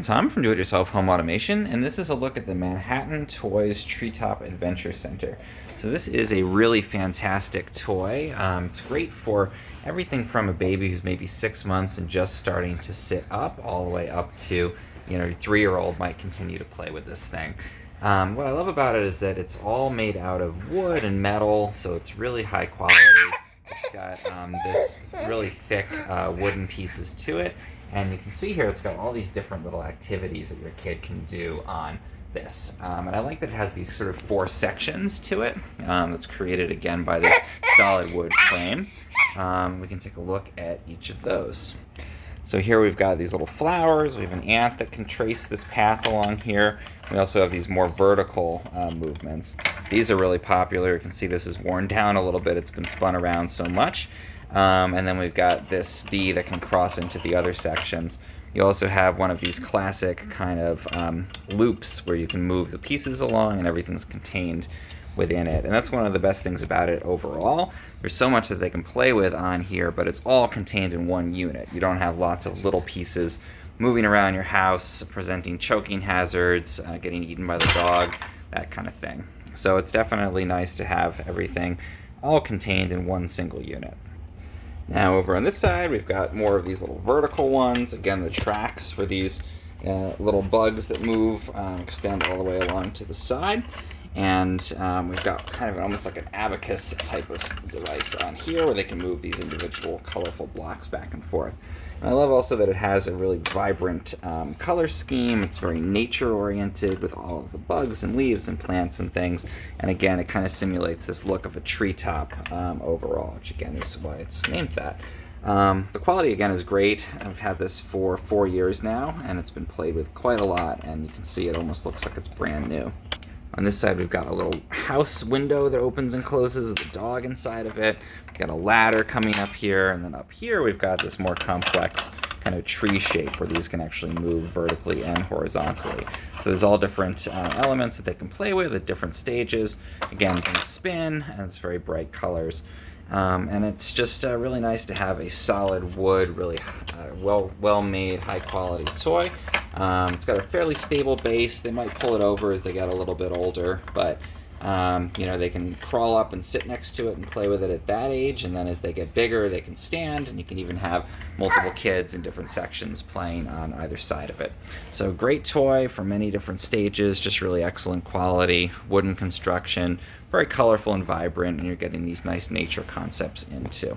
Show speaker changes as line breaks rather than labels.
Tom from Do-It-Yourself Home Automation, and this is a look at the Manhattan Toys Treetop Adventure Center. So this is a really fantastic toy. It's great for everything from a baby who's maybe 6 months and just starting to sit up, all the way up to, your 3-year-old might continue to play with this thing. What I love about it is that it's all made out of wood and metal, so it's really high quality. It's got this really thick wooden pieces to it. And you can see here it's got all these different little activities that your kid can do on this. And I like that it has these sort of 4 sections to it. That's created again by this solid wood frame. We can take a look at each of those. So here we've got these little flowers. We have an ant that can trace this path along here. We also have these more vertical movements. These are really popular. You can see this is worn down a little bit. It's been spun around so much. And then we've got this bee that can cross into the other sections. You also have one of these classic kind of loops where you can move the pieces along and everything's contained within it. And that's one of the best things about it overall. There's so much that they can play with on here, but it's all contained in one unit. You don't have lots of little pieces moving around your house, presenting choking hazards, getting eaten by the dog, that kind of thing. So it's definitely nice to have everything all contained in one single unit. Now over on this side, we've got more of these little vertical ones. Again, the tracks for these little bugs that move extend all the way along to the side. And we've got kind of almost like an abacus type of device on here where they can move these individual colorful blocks back and forth. And I love also that it has a really vibrant color scheme. It's very nature oriented with all of the bugs and leaves and plants and things. And again, it kind of simulates this look of a treetop overall, which again is why it's named that. The quality again is great. I've had this for 4 years now and it's been played with quite a lot, and you can see it almost looks like it's brand new. On this side, we've got a little house window that opens and closes with a dog inside of it. We've got a ladder coming up here, and then up here we've got this more complex kind of tree shape where these can actually move vertically and horizontally. So there's all different elements that they can play with at different stages. Again, you can spin, and it's very bright colors. And it's just really nice to have a solid wood, really well-made, high-quality toy. It's got a fairly stable base. They might pull it over as they get a little bit older, but they can crawl up and sit next to it and play with it at that age, and then as they get bigger, they can stand, and you can even have multiple kids in different sections playing on either side of it. So great toy for many different stages, just really excellent quality, wooden construction, very colorful and vibrant, and you're getting these nice nature concepts in too.